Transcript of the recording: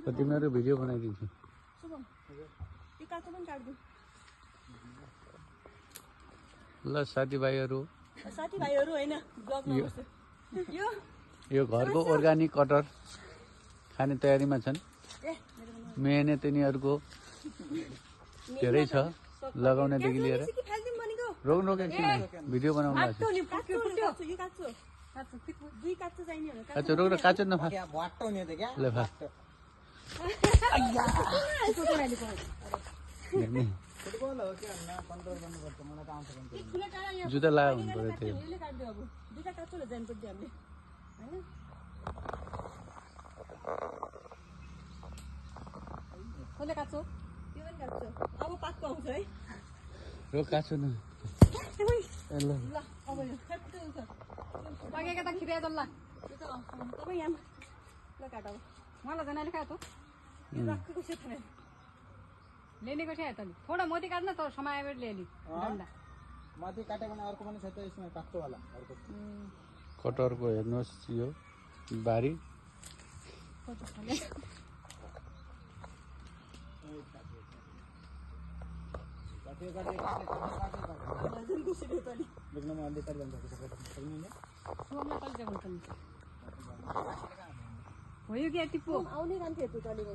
तिमीहरू भिडियो बनाइदिन्छु ल साथीभाइहरू होइन यो घरको अर्ग्यानिक कटहर खाने तयारीमा छन् मेहनत यिनीहरूको धेरै छ लगाउनेदेखि लिएर रोक्नु एकछिन भिडियो बनाउनु अच्छा रोक्न काचो नफा ल फा जुत्ता लगायो हुनु पर्यो त्यही अब पाक्को आउँछ है रोक काचो न पाकेका त खिरिया दल्ला तपाईँ यहाँ ल काट अब मलाई जनाले खायो त राखेको छ थाहा लेनेको छ त थोडा मोती काट्न त समय ल्याइली डन्डा माथि काटेको भने अर्को पनि छ त यसमा काट्टो वाला अर्को कटहरको हेर्नुहोस् यो बारी हो यो क्या टिप्पो आउने मान्छेहरू चलेको